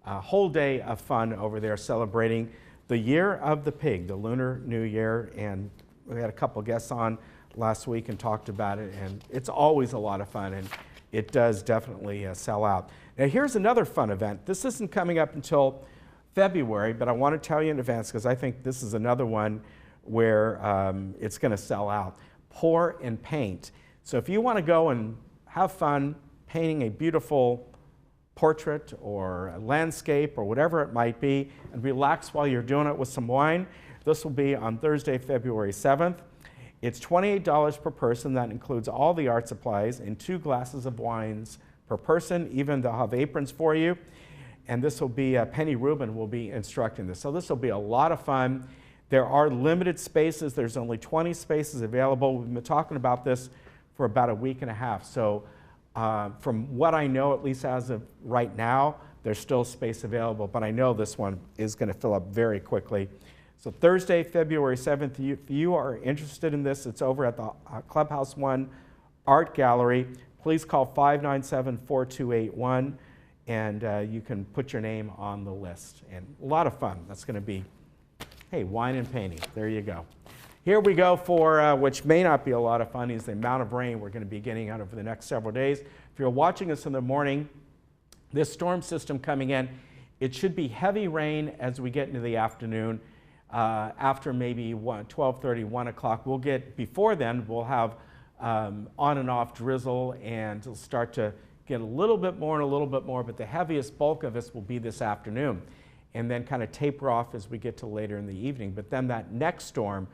a whole day of fun over there celebrating the year of the pig, the Lunar New Year, and we had a couple guests on last week and talked about it, and it's always a lot of fun, and it does definitely sell out. Now here's another fun event. This isn't coming up until February, but I want to tell you in advance because I think this is another one where it's going to sell out. Pour and paint. So if you want to go and have fun painting a beautiful portrait or a landscape or whatever it might be and relax while you're doing it with some wine, this will be on Thursday, February 7th. It's $28 per person. That includes all the art supplies and 2 glasses of wines per person. Even they'll have aprons for you. And this will be, Penny Rubin will be instructing this. So this will be a lot of fun. There are limited spaces. There's only 20 spaces available. We've been talking about this for about a week and a half. So from what I know, at least as of right now, there's still space available, but I know this one is going to fill up very quickly. So Thursday, February 7th, if you are interested in this, it's over at the Clubhouse 1 Art Gallery. Please call 597-4281, and you can put your name on the list. And a lot of fun. That's going to be, hey, wine and painting. There you go. Here we go for, which may not be a lot of fun, is the amount of rain we're going to be getting out over the next several days. If you're watching us in the morning, this storm system coming in, it should be heavy rain as we get into the afternoon. After maybe 12:30, 1 o'clock, we'll get, before then, we'll have on and off drizzle, and it'll start to get a little bit more and a little bit more, but the heaviest bulk of this will be this afternoon, and then kind of taper off as we get to later in the evening. But then that next storm,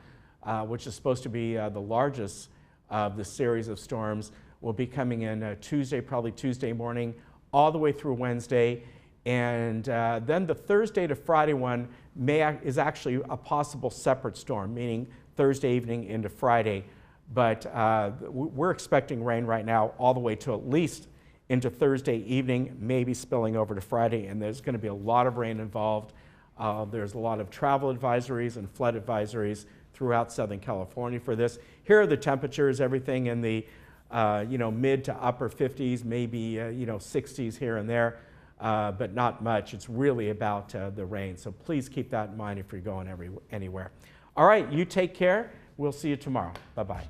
which is supposed to be the largest of the series of storms, will be coming in Tuesday, probably Tuesday morning, all the way through Wednesday. And then the Thursday to Friday one is actually a possible separate storm, meaning Thursday evening into Friday. But we're expecting rain right now all the way to at least into Thursday evening, maybe spilling over to Friday, and there's going to be a lot of rain involved. There's a lot of travel advisories and flood advisories throughout Southern California for this. Here are the temperatures, everything in the mid to upper 50s, maybe 60s here and there. But not much. It's really about the rain. So please keep that in mind if you're going anywhere. All right, you take care. We'll see you tomorrow. Bye-bye.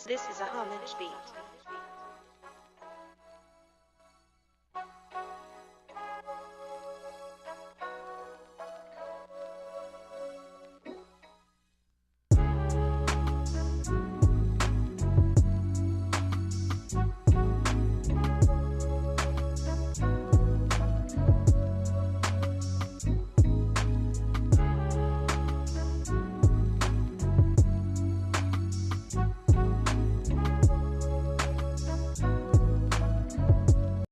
This is a homage beat.